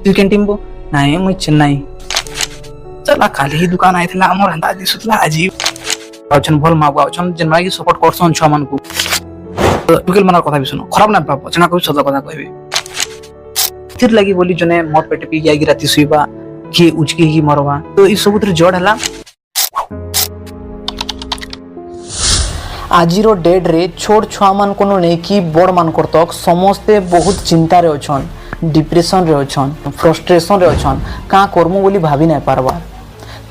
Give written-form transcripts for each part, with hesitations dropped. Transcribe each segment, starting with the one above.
तू कैंटीन बो नहीं मुझे चेन्नई चला खाली ही दुकान आई थिला हमर हंदा दिसुतला अजीब आउछन भल मागु आउछन जेनवा की सपोर्ट करछन छ मन को टुकेल मनार कथा भी सुनो खराब ना पाप जना को सदा कथा कहबे फिर लगी बोली जने मत पेट पी जाई राती सुइबा कि उचके ही मरवा तो ई सबुतर जड़ हला आजिरो डेट रे छोट छुआ मान कोनो नै कि बड़ मान करतक समस्ते बहुत चिंता रे अछन डिप्रेशन रे अछन फ्रस्ट्रेशन रे अछन का करमु बोली भाभी नै पारबार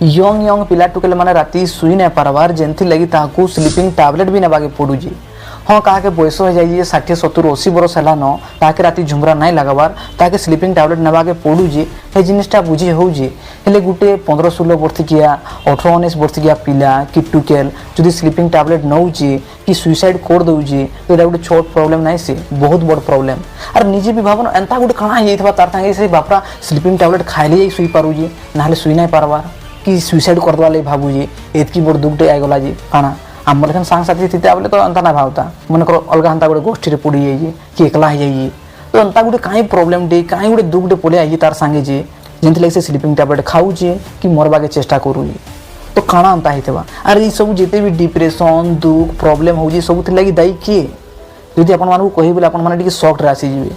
यंग यंग पिला टुकेल माने राती सुई नै पारबार जेंथि लगी ताकू स्लीपिंग टैबलेट भी नेबाके पडू जी हाँ क्या बयस हो जाए 60 70 80 बरस है न ताके राति झुमरा नहीं लगाबार ताके स्लीपिंग टैबलेट नेबाके पड़ूजी ये जिनिसटा बुझी होउजी हेले गुटे 15 16 वर्ष किया 18 19 वर्ष किया पिला कि टुकेल जदि स्लीपिंग टैबलेट नौजी कि सुइसाइड कर दउजी तो एटा गुटे छोट प्रॉब्लम नहीं से बहुत बड़ प्रॉब्लम और निजे भी भावन एंता गुटे काना हे थबा तार संगे से बापरा स्लीपिंग टैबलेट खाइले जाई सुई पारुजी नाले सुई नहीं पारबार कि सुइसाइड कर दवा ले भाबुजी एतकी बड़ दुखटे आइ गला जी काना आम लेकिन सांग साथी थी बोले तो अंता ना भावता मन कर अलग हंता गोटे गोष्ठी रे पड़ी जाइए कि एकला हो जाइए तो अंता गोटे कहीं प्रॉब्लम डे कहीं गोटे दुख डे पड़े आई तार सांगे जे जेंति लगे से स्लीपिंग टैबलेट खाऊजे कि मरवा के चेष्टा करूँ तो काना अंता होता आर ये सब जिते भी डिप्रेशन दुख प्रॉब्लम हो सब लगी दायी किए यदि आपण मानू कहि बोले आपण माने टिके शॉक रे आसी जिवे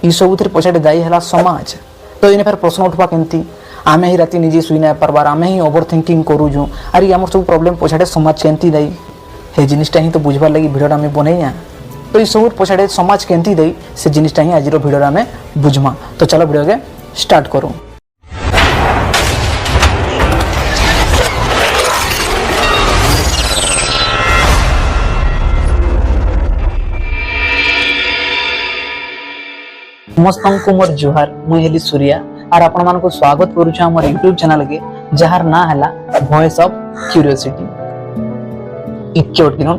ई सब पछाड़े दायी है समाज तो इन फिर प्रश्न उठवा केमती आमे ही राति निजे सुई ना पारबार आमे ही ओवर थिंकिंग करूँ आर आम सब प्रॉब्लम पछाड़े समाज केमती दायी हे जिनिसटा ही तो बुझबार लगी भिडियोटा आम बनैया तो ये सब पछाड़े समाज केमती दे से जिनिसटा ही आज भिडियो आम बुझमा तो चलो भिडियो के स्टार्ट करूँ समस्त मोर जुहार मुई हेली सूर्या और आपण मान को स्वागत करूछु हमर YouTube चैनल के जहार ना हला वॉइस ऑफ क्यूरियोसिटी इक्योट किनो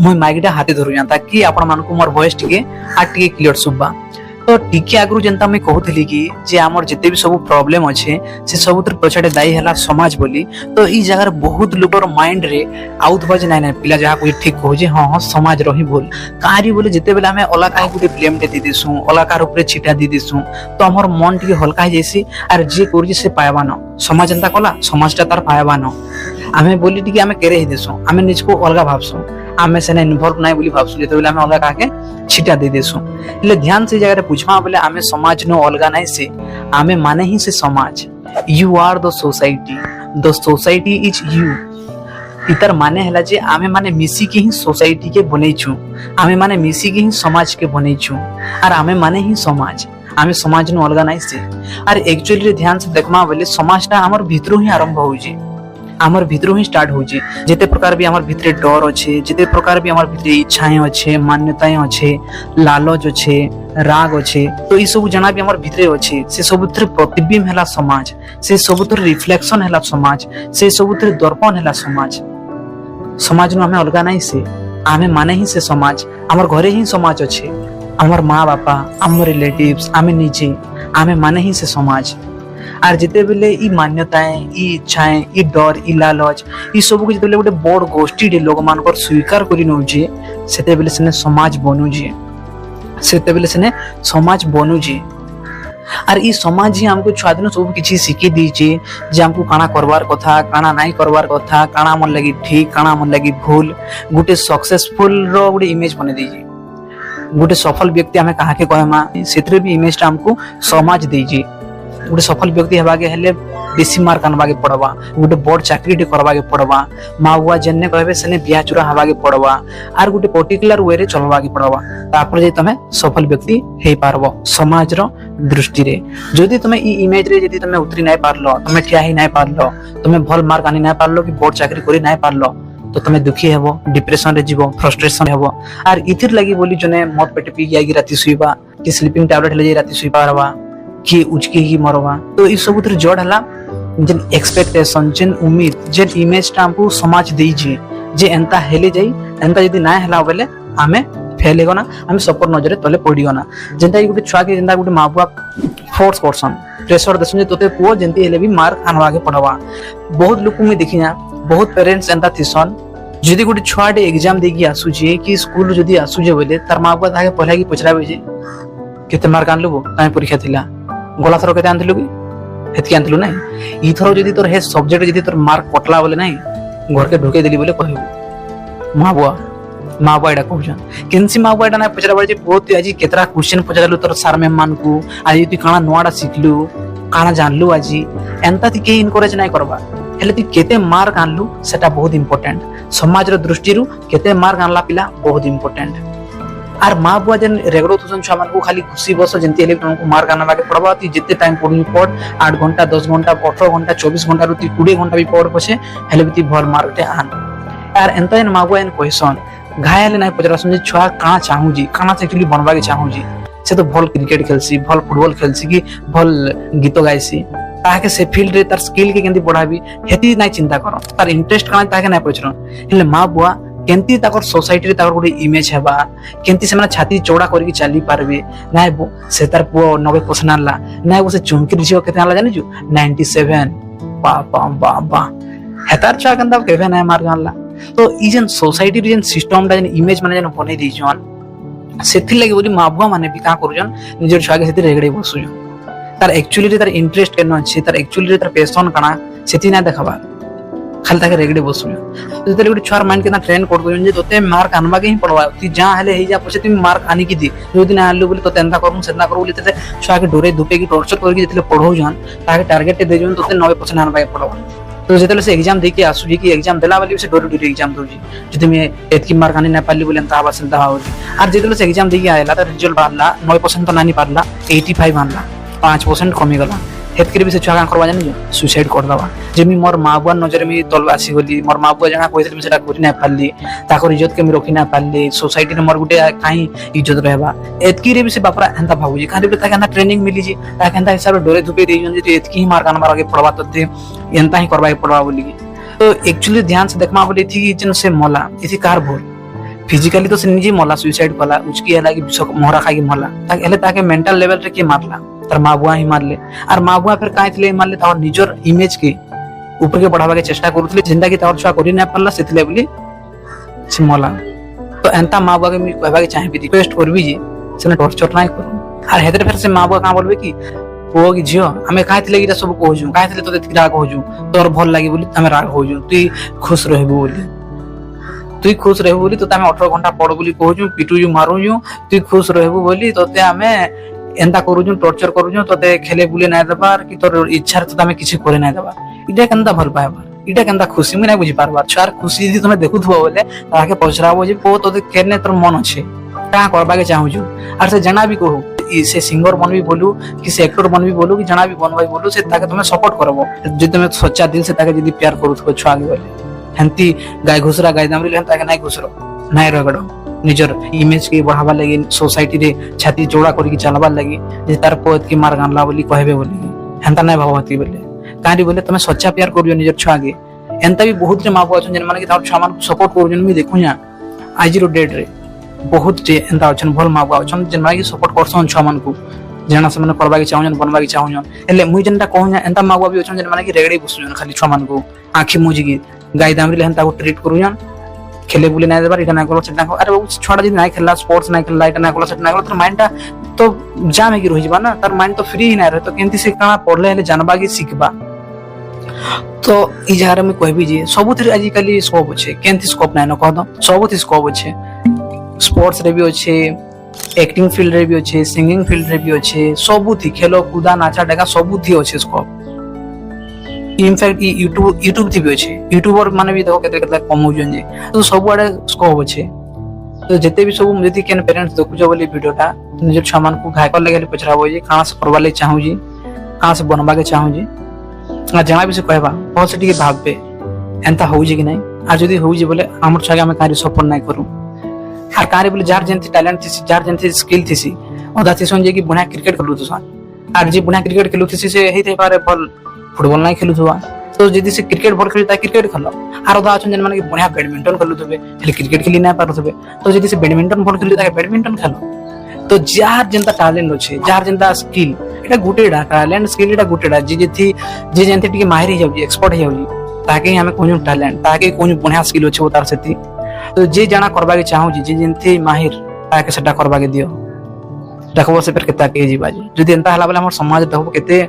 मुई माइकटा हाथे धरु जाता कि आपण मान को मोर वॉइस टिके आ टिके क्लियर सुबा तो टिके आगरु जनता मैं कहूली कि जे हमर जते भी सब प्रॉब्लम अच्छे से सबुतर पछाड़े दायी हला समाज बोली तो ई जगह बहुत लोगर माइंड रे आउट बज नाइ नाइ पिला जहा कोई ठीक कहू जे हां हां समाज रही बोल कारी बोले जते बेला हमें ओला काई गुटे ब्लेम दे दिसु ओला कार ऊपर छिटा दे दिसु तो हमर मन टिके हल्का हो जैसी और जे करू से पायबा न समाज जनता कला समाजटा तार पायबा न आमे बोली टिके आमे केरे ही देसु आमे निजको अलगा भाबसु आमे सेने इन्वॉल्व नाही बोली भाबसु जते बेला हमें ओला काके छिटा दे देसु ले ध्यान से जगह पूछमा बोले आमे समाज नो अलगा नहीं से आमे माने ही से समाज you are the society is you इतर माने हला जे आमे माने मिसी के ही सोसाइटी के बनेछु आमे माने मिसी के ही समाज के बनेछु और आमे माने ही समाज आमे समाज नो अलगा नहीं से और एक्चुअली ध्यान से देखमा बोले समाजटा हमर भीतरो ही आरंभ होउजी आमर भीतर ही स्टार्ट होउची जेते प्रकार भी आमर भीतर डर अच्छे जेते प्रकार भी आमर भीतर इच्छाएं अच्छे मान्यताएं अच्छे लालच अच्छे राग अच्छे तो ई सब जना भी आमर भीतर अच्छे से सबुतर प्रतिबिंब हैला समाज से सबुतर रिफ्लेक्शन हैला समाज से सबुतर दर्पण हैला समाज नो हमें अलगा नहीं से आमे माने ही से समाज आमर घरे ही समाज अच्छे आमर माँ बापा आमर रिलेटिव्स आमे निजे आमे माने ही से समाज आर जिते बेले ई मान्यताएं ई इच्छाएं ई डर ई लालच ई सब के जिते गोटे बड़ गोष्ठी रे लोग मान कर स्वीकार करि नउजे सेते बेले सने समाज बनुजे सेते बेले सने समाज बनुजे आर ई समाज ही हमको छुआ दिन सब किछि सिखि दीजे जे हमको काना करबार कथा काना नाही करबार कथा काना मन लगी ठीक काना मन लगी भूल गोटे सक्सेसफुल रो गोटे इमेज बने दीजे गोटे सफल व्यक्ति हमें कहा के कहमा सेतरे भी इमेजटा हमको समाज दीजे गोटे सफल व्यक्ति हेबाके हेले बेसी मार्क आनबाके पड़वा गोटे बड़ चाकरी टे करबाके पड़वा माँ बुआ जेने कहबे सेने बियाह चुरा हबाके पड़वा आर गोटे पर्टिकुलर वे रे चलबाके पड़वा तापर जे तमे सफल व्यक्ति हे पारबो समाज रो दृष्टि रे जदि तमे ई इमेज रे जदि तमे उतरी नाही पारलो तमे ठिया ही नाही पारलो तमे भल मार्क आनी नाही पारलो कि बड़ चाकरी करी नाही पारलो तो तमे दुखी हेबो डिप्रेशन रे जीवो फ्रस्ट्रेशन हेबो आर इथिर लागि बोली जने मत पेट पी जाई राति सुइबा कि स्लीपिंग टैबलेट ले जाई राति सुइ पारबा कि उचके ही मरवा तो ई सब जड़ हला जेन एक्सपेक्टेशन जेन उम्मीद जेन इमेज टा हमको समाज देइजे जे एंता हेले जाई एंता यदि ना हला बेले आमे फेल हेगो ना आमे सपर नजरे तले पडियो ना जेंता गुटे छुआ के जेंता गुटे माबुआ फोर्स करसन प्रेशर देसन जे तोते पुओ जेंती हेले भी मार्क आनवा के पड़वा बहुत लोक में देखि ना बहुत पेरेंट्स एंता थिसन जदि गुटे छुआटे एग्जाम देकी आसुजे कि स्कूल जदि आसुजे बोले तार माबुआ ताके पहला की पछराबे जे କେତେ ମାର୍କ ଆଣିଲୁ କାହିଁ ପରୀକ୍ଷା ଥିଲା ଗଲା ଥର କେତେ ଆଣିଥିଲୁ କି ହେତିକି ଆଣିଥିଲୁ ନାଇଁ ଏଇଥର ଯଦି ତୋର ହେ ସବଜେକ୍ଟ ଯଦି ତୋର ମାର୍କ କଟଲା ବୋଲେ ନାଇଁ ଘରକେ ଢୁକେଇ ଦେଲି ବୋଲେ କହିବୁ ମା ବୁଆ ଏଇଟା କହୁଛନ୍ କେନ୍ସି ମା ବୁଆ ଏଇଟା ନାଇଁ ପଚରା ଯେ ପୁଅ ତୁଇ ଆଜି କେତେଟା କ୍ୱେଶ୍ଚନ ପଚାରିଲୁ ତୋର ସାର୍ ମ୍ୟାମ୍ ମାନଙ୍କୁ ଆଜି ତୁଇ କାଣା ନୂଆଟା ଶିଖିଲୁ କାଣା ଜାଣିଲୁ ଆଜି ଏନ୍ତା ତୁଇ କେହି ଇନକରେଜ ନାଇଁ କରବା ହେଲେ ତୁଇ କେତେ ମାର୍କ ଆଣିଲୁ ସେଟା ବହୁତ ଇମ୍ପୋର୍ଟାଣ୍ଟ ସମାଜର ଦୃଷ୍ଟିରୁ କେତେ ମାର୍କ ଆଣିଲା ପିଲା ବହୁତ ଇମ୍ପୋର୍ଟାଣ୍ଟ आर माँ बुआ जेन रेगड़ो तुसन छुआ मानकु खाली खुशी बस जेंती हेले तुमको मार्क आना के पड़बा ती जिते टाइम पढु पढ 8 घंटा 10 घंटा 18 घंटा 24 घंटा रुती 20 घंटा भी पढ पछे हेले भी भल मार्क ते आन यार एंता एन माँ बुआ एन क्वेश्चन घायल नाही पचरा समझे छुआ काना चाहू जी काना एक्चुअली बनबा के चाहू जी से तो भल क्रिकेट खेलसी भल फुटबॉल खेलसी कि भल गीत गाइसी ताके से फील्ड रे तार स्किल के केंती बढ़ाबी हेती नाही चिंता करो तार इंटरेस्ट काना ताके नाही पचरो हेले माँ बुआ केंती ताकर सोसाइटी रे ताकर गोटे इमेज हेबा केंती से छाती चौड़ा करके चली पारबे नाय से तार पुओ 90% आला नाय वो से चुमकी रिझियो केते आला जानि छु 97 बा हेतार छा कंदा केबे नाय मार गानला तो ई जेन सोसाइटी रे जेन सिस्टम दा जेन इमेज माने जेन बनै दै जन सेथि लागि बोली माबुआ माने भी का करू जन निजर छा के सेति रेगडे बसु जन तार एक्चुअली रे तार इंटरेस्ट केन अछि तार एक्चुअली रे तार पैशन काना सेति ना देखबा खाली ताके रेगडे बसु जते गोटे छुआर माइंड केना ट्रेन कर दो जे तोते मार्क आनबा के ही पड़वा ती जा हेले हे जा पछे तुम मार्क आनी की दी जो दिन आलू बोली तोते एंता करू सेना करू बोली तते छुआ के डोरे दुपे की टॉर्चर करके जते पढौ जन ताके टारगेट दे जन तोते 90% आनबा के पड़वा तो जते से एग्जाम दे के आसु जी की एग्जाम देला वाली से डोरे डोरे एग्जाम दो जी जते में एतकी मार्क आनी ना पाली बोले एंता आवासन दा हो और जते से एग्जाम दे के आयला त रिजल्ट बारला 9% तो नानी पारला 85 आनला 5% कमी गला हेतकरी भी से छुआ करवा जानि सुसाइड कर दवा जेमी मोर माँ बुआ नजर में तल आसी गली मोर माँ बुआ जना कहते सेटा करि ना पारली ताकर इज्जत के रखी ना पारली सोसाइटी रे मोर गुटे काई इज्जत रहबा एतकी रे भी से बापरा एंता भाबुजी काहे बे ताके ना ट्रेनिंग मिली जी ताके एंता हिसाब डोरे धुपे दे जन जे एतकी ही मार कान मार के पड़वा तते एंता ही करबा पड़वा बोली तो एक्चुअली ध्यान से देखमा बोली थी जन से मोला इसी कार भूल फिजिकली तो से निजे मोला सुसाइड कला उचकी हला कि मोहरा खाई मोला ताके हले ताके मेंटल लेवल रे के मारला तार माँ बुआ ही मारले और माँ बुआ फिर काहे मारले तार निजर इमेज के ऊपर के बढ़ावा के चेष्टा करूथले जिंदा की तार छुआ करि ना पारला सेतले बोली से मोला तो एंता माँ बुआ के मी कहबा के चाहे भी रिक्वेस्ट करबी जी सेना टॉर्चर नाही करू और हेतरे फिर से माँ बुआ का बोलबे कि पुओ की झियो हमें काहे इटा सब कहजु काहे तो एतकी राग होजु तोर भल लागी बोली हमें राग होजु तुई खुश रहबू बोली तुई खुश रहबू बोली तो हमें 18 घंटा पढ़ बोली कहजु पिटुजु मारुजु तुई खुश रहबू बोली तोते हमें एंता करूजु टॉर्चर करूजु तोते खेले बुले ना दबार कि तोर इच्छा रे तमे किछि करे ना दबा इटा केनता भल पाएबार इटा केनता खुशी में ना बुझी पारबार छार खुशी यदि तमे देखुथबो बोले ताके पछराबो जे पो तोते केने तोर मन अछि का करबा के चाहू और से जना भी कहू से सिंगर बन भी बोलू कि से एक्टर बन भी बोलू कि जना भी बनबाई बोलू से ताके तमे सपोर्ट करबो जे तमे सच्चा दिल से ताके यदि प्यार करूथबो छुआ के बोले हंती गाय घुसरा गाय दामरी हन ताके नाही घुसरो नाही रगड़ो निजर इमेज के बढ़ावा लगी सोसाइटी रे छाती चौड़ा करके चलबा लगी जे तार पोत की मार गानला बोली कहबे बोली हेंता नाही भावती बोले कांडी बोले तमे सच्चा प्यार करियो निजर छुआ के एंता भी बहुत रे मां बुआ छन जन माने कि तार छुआ मान सपोर्ट करजन मी देखु जा आज रो डेट रे बहुत जे एंता छन भल मां बुआ छन जन माने कि सपोर्ट करसन छुआ मान को जना से माने करबा के चाहन बनबा के चाहन एले मुई जनता कहू जा एंता मां बुआ भी छन जन माने कि रेगड़ी बसुजन खाली छुआ मान को आंखी मुजी के गाय दामरी हेंता को ट्रीट करू जा खेले बुले ना देबार इटा ना करो सेटा अरे वो छोड़ा जी ना खेलला स्पोर्ट्स ना खेलला इटा ना करो सेटा ना करो तो माइंड ता तो जाम की रहि जबा ना तार माइंड तो फ्री ही ना रहे तो केंती से काना पढ़ले हेले जानबा की सिखबा तो ई जहार में कहबी जे सबुथि आज काली स्कोप अछि केंती स्कोप ना न कह दो सबुथि स्कोप अछि स्पोर्ट्स रे भी अछि एक्टिंग फील्ड रे भी अछि सिंगिंग फील्ड रे भी अछि सबुथि खेलो कूदा नाचा डागा सबुथि अछि स्कोप इनफैक्ट यूट्यूब थी भी अच्छे यूट्यूबर माने भी देखो केते कम होजन जे तो सब आड़े स्कोप अच्छे तो जते भी सब जति केन पेरेंट्स देखु जो बोली वीडियोटा निज छमान को घाय कर लगे पछराबो जे कास करबा ले चाहू जी कास बनबा के चाहू जी आ जना भी से कहबा बहुत से के भाबबे एंता हो जे कि नहीं आ जदी हो जे बोले हमर छागे हम कार्य सफल नहीं करू आ कार्य बोले जार जंती टैलेंट थी जार जंती स्किल थी ओदा थी जे कि बुना क्रिकेट खेलु तो आ जे बुना क्रिकेट खेलु थी से हेते पारे बल फुटबॉल नहीं खेलु थवा तो जदी से क्रिकेट भर खेलता क्रिकेट खेलो आरो दा अछन जन माने कि बढ़िया बैडमिंटन खेलु थबे हेले क्रिकेट खेली ना पारु थबे तो जदी से बैडमिंटन भर खेलता बैडमिंटन खेलो तो जार जनता टैलेंट अछि जार जनता स्किल एटा गुटेडा टैलेंट स्किल एटा गुटेडा जे जंती टिके माहिर हो जाउजी एक्सपर्ट हो जाउजी ताके हमें कोन टैलेंट ताके कोन बढ़िया स्किल अछि तार सेती तो जे जाना करबा के चाहू जे जंती माहिर ताके सेटा करबा के दियो देखो से फिर केता के जीवा जी जदी एंता हला बेले हमर समाज देखो केते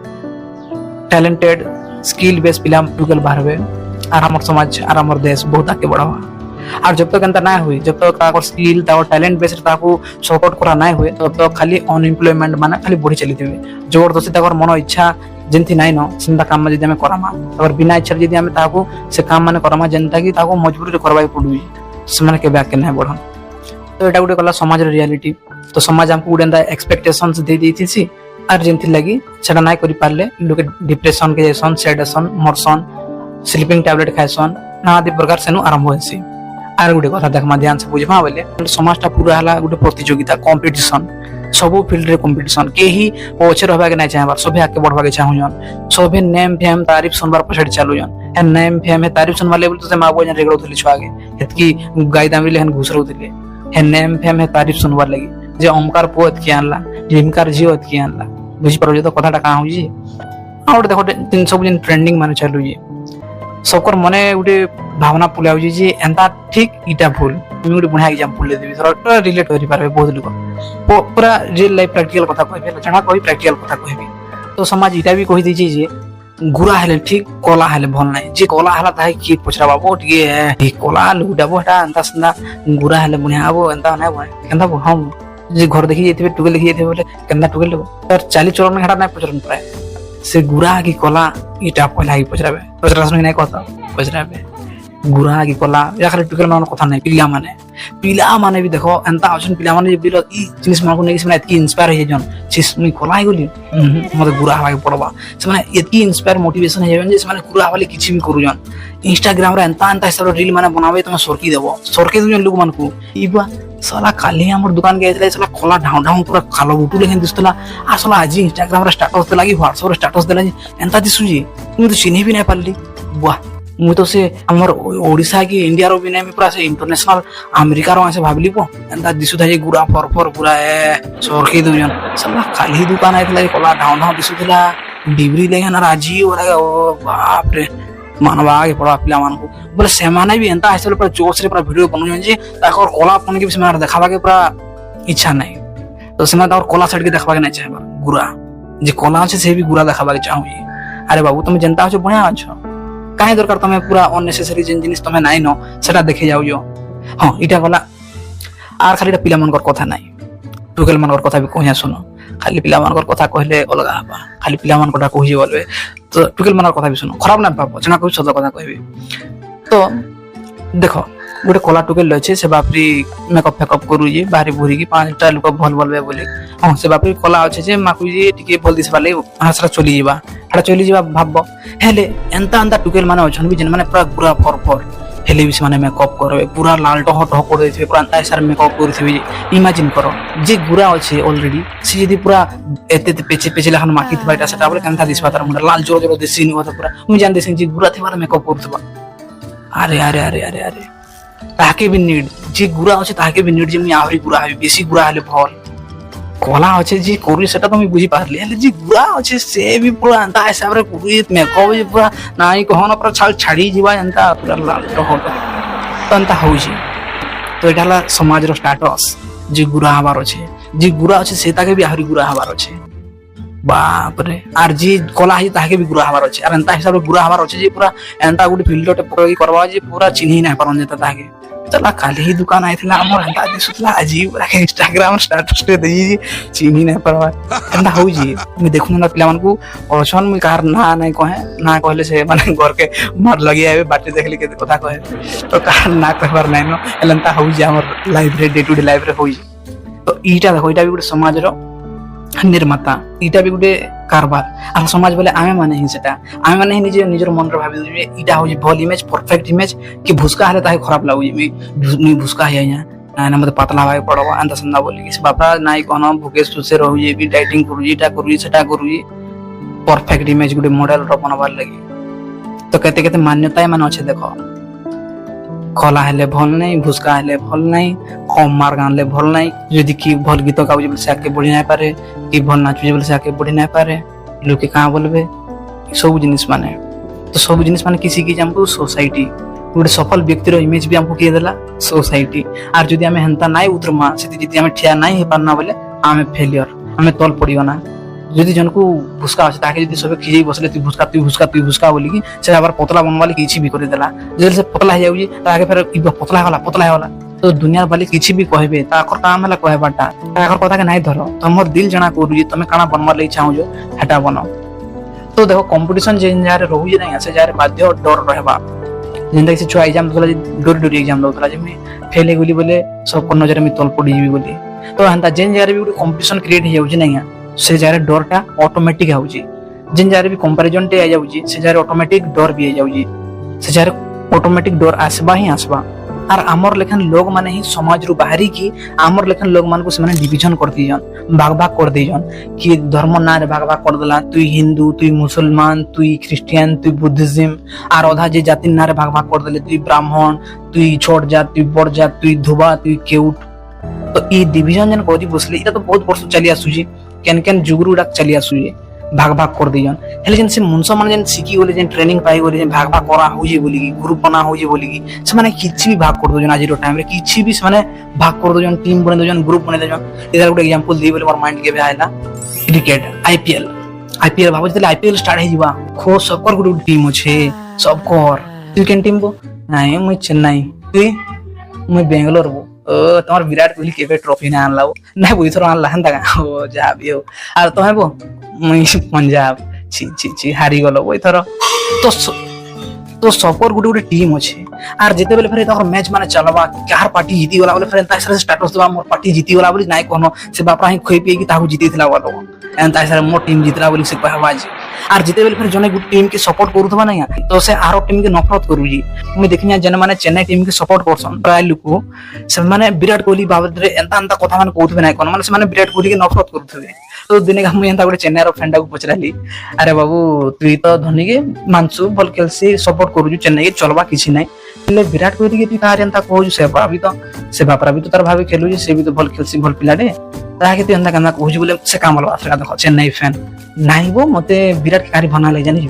टैलेंटेड स्किल बेस पिला टुकेल बाहरबे और हमर समाज और हमर देश बहुत आगे बढ़ावा। और जब तक एंता ना हुई जब तक ताकर स्किल ताकर टैलेंट बेस ताको सपोर्ट करा ना हुए तब तक खाली अनएम्प्लॉयमेंट माने खाली बढ़ी चली थी जबरदस्ती ताकर मन इच्छा जेंति नाइ न सेंता काम में जदी हमें करामा और बिना इच्छा जदी हमें ताको से काम माने करामा जनता की ताको मजबूरी रे करबाई पड़ुई सेमाने के बैक के ना बढ़न। तो एटा गुटे कला समाज रे रियलिटी तो समाज हमको गुटे एक्सपेक्टेशंस दे देती सी और जेंति लगी सेटा नाइ करि पारले लोके डिप्रेशन के जैसन सैडसन मरसन स्लीपिंग टैबलेट खाइसन ना आदि प्रकार सेनु आरंभ होइसी। आर गुटे कथा देखमा ध्यान से बुझमा बोले समाजटा पूरा हला गुटे प्रतियोगिता कंपटीशन सबो फील्ड रे कंपटीशन के ही पछे रहबा के नै चाहबार सभे आके बढ़बा के चाहुजन सभे नेम फेम तारीफ सुनबार पछड़ चालुजन ए नेम फेम है तारीफ सुनबा लेवल तो से माबो जन रेगड़ो थली छुआगे हेतकी गाय दामी लेहन घुसरो दिले हे नेम फेम है तारीफ सुनबार लगी जे ओमकार पोत के आनला जे इनकार जीवत के आनला बुझी पारो तो कथाटा का होजी और देखो तीन सब दिन ट्रेंडिंग माने चालू जी सबकर मने गुटे भावना पुलाउ जे एंता ठीक इटा भूल मी गुटे बढ़िया एग्जांपल ले देबी थोड़ा रिलेट करि पारबे बहुत लोग पूरा रियल लाइफ प्रैक्टिकल कथा कहबे जणा कहि प्रैक्टिकल कथा कहबी तो समाज इटा भी कहि दै छी जे गुरा हेले ठीक कोला हेले भल नै जे कोला हला ताई की पुछरा बाबू ठीक है ठीक कोला लुडा बोटा अंता संदा गुरा हेले बढ़िया आबो एंता नै बय केंदा हम जे घर देखि जेते टुके लिखि जेते बोले केंदा टुके लेबो तर 40 चरण हेडा नै पुछरन प्राय से गुरा की कोला इटा पहला ही पचरा सुन नहीं कहता पचराबे गुरा की कोला या खाली टुकेल मान कथा नहीं पिला माने भी देखो एंता ऑप्शन पिला माने बिलो ई जिनिस मान को नहीं से एतकी इंस्पायर हे जन छिस मी कोला गेली मते गुरा हवा पड़बा से माने एतकी इंस्पायर मोटिवेशन हे जन जे माने गुरा वाले किछि भी करू जन इंस्टाग्राम रे एंता सब रील माने बनावे तुम सरकी देबो सरके जन लोग मान को इबा साला खाली हमर दुकान के आइतले साला कोला ढाउ ढाउ पूरा खालो बुटू लेखन दिस्तला आ साला आज इंस्टाग्राम रे स्टेटस दे लागी व्हाट्सएप रे स्टेटस दे लागी एंता दिसु जी तू तो चिन्ह भी नहीं पारली वाह मु तो से हमर ओडिसा की इंडिया रो भी नहीं पूरा से इंटरनेशनल अमेरिका रो से भाबली पो एंता दिसु था जे गुरा पर पूरा है सरकी दुजन साला खाली दुकान आइतले कोला ढाउ ढाउ दिसुला डिग्री लेखन राजी ओ बाप रे मानवा के पड़ा पिला मान को बोले सेमाने भी एंता आइसले पूरा जोश रे पूरा वीडियो बनउ जे ताकर कोलापन के भी सेमार देखाबा के पूरा इच्छा नहीं तो सेमा ताकर कोला साइड के देखाबा के नहीं चाहबा गुरा जे कोला আছে से भी गुरा देखाबा के चाहू अरे बाबू तुम जनता हो बढ़िया अछो काहे दरकार तमे पूरा अननेसेसरी जिनिस तमे नाइ न सेटा देखे जाउ जो हां इटा गला आर खाली पिला मन कथा नाही टुकेल मन कथा भी कहया सुनो खाली पिला मन कथा कहले अलगा हबा खाली पिला मन कथा कहि बोलबे तो टुकेल मन कथा भी सुनो खराब ना पाबो जना कोइ सद कथा कहबे तो देखो गोटे कोला टुकेल अछि से बापरी मेकअप फेकअप करू जे बाहरी भूरी की पांचटा लोक भल बोलबे बोले हां से बापरी कोला अछि जे माकु जे टिके भल दिस वाले हासरा चली जीवा हटा चली जीवा भाबबो हेले एंता टुकेल माने अछन भी जन माने पूरा गुरा पर हेले भी माने मेकअप करबे पूरा लाल टह टह कर देथिबे पूरा अंता सार मेकअप करथिबे इमेजिन करो जे गुरा अछि ऑलरेडी से यदि पूरा एते पेचे लखन माकी थबाटा सेटा बोले कंथा दिसबा तार मुंडा लाल जोर जोर देसिन होता पूरा मु जान देसिन जे गुरा थबार मेकअप करथबा अरे अरे अरे अरे अरे ताके भी नीड जे गुरा अछि ताके भी नीड जे मु आहुरी गुरा हबी बेसी गुरा हले भल कोला अछि जे कोरी सेटा तो मैं बुझी पारली हले जे गुरा अछि से भी पूरा अंता हिसाब रे पूरी मेकअप जे पूरा नाइ कहन पूरा छाल छाड़ी जीवा अंता पूरा लाल टह तो अंता होउची तो एटाला समाज रो स्टेटस जे गुरा हबार अछि जे गुरा अछि से ताके भी आहुरी गुरा हबार अछि बाप रे आर जी कोला ही ताके भी गुरा हबार अछि आर अंता हिसाब रे गुरा हबार अछि जे पूरा एंता गुडी फिल्डटे पूरा करबा जे पूरा चिन्ही ना पारन जेता ताके चला खाली ही दुकान आइतला हमर एंता दिसुतला अजीब रखे इंस्टाग्राम स्टेटस पे देई चिन्ही ना परवा एंता हो जी मैं देखु ना पिला मन को ऑप्शन में कार ना नहीं कहे ना कहले से माने घर के मार लगी आवे बाटे देखली के कथा कहे तो कार ना कहबार नहीं नो एलंता हो जी हमर लाइफ रे डे टू डे लाइफ रे हो जी तो ईटा देखो ईटा भी गुटे समाज रो निर्माता इटा भी गुटे कारबार आ समाज बोले आमे माने ही सेटा आमे माने ही निजर मन रे भाबी जे इटा हो जे भल इमेज परफेक्ट इमेज कि भुसका हले ताहे खराब लागु जे मी भुसका है यहाँ ना मते पतला भाई पड़वा अंत संदा बोली कि बापा नाइ कोन भूखे सुसे रहु जे भी डाइटिंग करू इटा करू जी सेटा करू जी परफेक्ट इमेज गुटे मॉडल रो बनबार लगी तो कहते कहते मान्यता माने अछि देखो कोला हेले भल नहीं भुसका हेले भल नहीं कम मार गानले भल नहीं यदि की भल गीत गाउजे बोले से आके बढ़ी ना पारे की भल नाचुजे बोले से आके बढ़ी ना पारे लोके का बोलबे सब जिनिस माने तो सब जिनिस माने किसी की हमको सोसाइटी गोटे सफल व्यक्ति रो इमेज भी हमको किए देला सोसाइटी आर जदि हमें हंता नाइ उतरमा से जदि हमें ठिया नाइ हे पारना बोले हमें फेलियर ଆମେ ତଲ ପଡ଼ିଗନା ଯଦି ଜଣକୁ ଭୁସ୍କା ଅଛି ତାକେ ଯଦି ସବେ ଖିଜେଇ ବସଲେ ତୁଇ ଭୁସ୍କା ବୋଲିକି ସେ ଆবার ପତଲା ବନବାଲି କିଛି ବି କରିଦେଲା ଯଦି ସେ ପତଲା ହେଇଯାଉଛି ତାକେ ଫେର ପତଲା ହେଇଗଲା ତ ଦୁନିଆର ବାଲି କିଛି ବି କହିବେ ତାକର କାମ ହେଲା କହିବାଟା ତାକର କଥା କେ ନାଇଁ ଧର ତମର ଦିଲ ଜଣା କରୁଛି ତମେ କାଣା ବନବାର ଲାଗି ଚାହୁଁଛ ହେଟା ବନ ତ ଦେଖ କମ୍ପିଟିସନ ଯେ ଯାରେ ରହୁଛି ନାହିଁ ସେ ଯାରେ ବାଧ୍ୟ ଡର ରହିବା ଯେନ୍ତା କି ସେ ଛୁଆ ଏକ୍ଜାମ ଦଉଥିଲା ଡୋରି ଏକ୍ଜାମ ଦଉଥିଲା ଯେ ମୁଇଁ ଫେଲ ହେଇଗଲି ବୋଲେ ସବୁ ନଜରରେ ମୁଇଁ ତଲ ପଡ଼ିଯିବି ବୋଲି ତ ହେନ୍ତା ଯେନ୍ ଜାଗାରେ ବି ଗୋଟେ କମ୍ପିଟିସନ କ୍ରିଏଟ ହେଇଯାଉଛି ନାହିଁ ସେ ଜାଗାରେ ଡରଟା ଅଟୋମେଟିକ ହେଉଛି ଯେନ୍ ଜାଗାରେ ବି କମ୍ପାରିଜନ ଟେ ହେଇଯାଉଛି ସେ ଜାଗାରେ ଅଟୋମେଟିକ ଡର ବି ହେଇଯାଉଛି ସେ ଜାଗାରେ ଅଟୋମେଟିକ ଡର ଆସିବା ହିଁ ଆସିବା আর আমার লেখান লোক মানে হি সমাজরু বাহারি কি আমার লেখান লোক মানকু সেমানে ডিভিজন করে দিজন ভাগ করে দিজন কি ধর্ম নারে ভাগ করে দেলা তুই হিন্দু তুই মুসলমান তুই খ্রিস্টান তুই বুদ্ধিজম আর অধা যে জাতির নারে ভাগ করে দিলে তুই ব্রাহ্মণ তুই ছোট জাত তুই বড় জাত তুই ধুবা তুই কেউট তো এই ডিভিজন যেন করি বসলে এটা তো বহুত বর্ষ চলি আসুছি কেন যুগরু ডাক চলি আসুছি ভাগ করে দিজন হেলে যেন সে মনুষ্য মানে যেন শিখি গলে যেন ট্রেনিং পাই গলে যেন ভাগ করা হଉଛି বলি কি গ্রুপ বনা হଉଛି বলি কি ସେମାନେ କିଛି ବି ଭାଗ କରି ଦଉଛନ୍ ଆଜିର ଟାଇମ ରେ କିଛି ବି ସେମାନେ ଭାଗ କରି ଦଉଛନ୍ ଟିମ୍ ବନେଇ ଦଉଛନ୍ ଗ୍ରୁପ ବନେଇ ଦଉଛନ୍ ଏଇଟା ଗୋଟେ ଏକ୍ସାମ୍ପଲ ଦେଇ ବୋଲି ମୋର ମାଇଣ୍ଡ କେବେ ଆଇଲା କ୍ରିକେଟ ଆଇପିଏଲ ଭାବୁଛି ତାହେଲେ ଆଇପିଏଲ ଷ୍ଟାର୍ଟ ହେଇଯିବା ଖୋ ସବକର ଗୋଟେ ଟିମ୍ ଅଛି ସବକର তুই কেন টিম বো নাই মুই চেন্নাই তুই মুই বেঙ্গালোর বো তোমার বিরাট কোহলি কেবে ট্রফি না আনলাও না বুঝছর আনলা হেন্তা ও যাবি আর তো হবো মুই পঞ্জাব ছি হারি গলো ওইথর তো তো সবর গোটে গোটে টিম আছে আর যেতেবেলে ফেরে তখন ম্যাচ মানে চালবা কার পার্টি জিতি গলা বলে ফেরে তাই সাথে স্ট্যাটাস দেবা মোর পার্টি জিতি গলা বলি নাই কোন সে বাপরা হি খই পিয়ে কি তাহু জিতিଥିଲା বলো এন তাই সাথে মোর টিম জিতলা বলি সে কহবা যে আর যেতেবেলে ফেরে জনে গোটে টিম কে সপোর্ট করুথবা নাই তো সে আরো টিম কে নফরত করুজি মুই দেখিনা জনে মানে চেন্নাই টিম কে সপোর্ট করছন প্রায় লোক সে মানে বিরাট কোহলি বাবদরে এন্তা কথা মানে কହୁথবে নাই কোন মানে সে মানে বিরাট কোহলি কে নফরত করুথবে তো দিনে মুই এন্তা গোটে চেন্নাইর ফ্রেন্ডা को পচরালি আরে বাবু তুই তো ধোনি কে মানছু ভাল খেলছি সপোর্ট করুজু চেন্নাই কে চলবা কিছু নাই ହେଲେ ବିରାଟ କୋହଲି କେ ତୁଇ କାହାର ଏନ୍ତା କହୁଛୁ ସେ ବାପରା ବି ତ ତାର ଭାବି ଖେଲୁଛି ସେ ବି ତ ଭଲ ଖେଲସି ଭଲ ପିଲାଟେ ତାହାକେ ତୁଇ ଏନ୍ତା କେନ୍ତା କହୁଛୁ ବୋଲେ ସେ କାମ ଲବା ଦେଖ ଚେନ୍ନାଇ ଫ୍ୟାନ୍ ନାଇଁ ବୋ ମତେ ବିରାଟ କାହାରି ଭଲ ଲାଗେ ଜାଣିଛୁ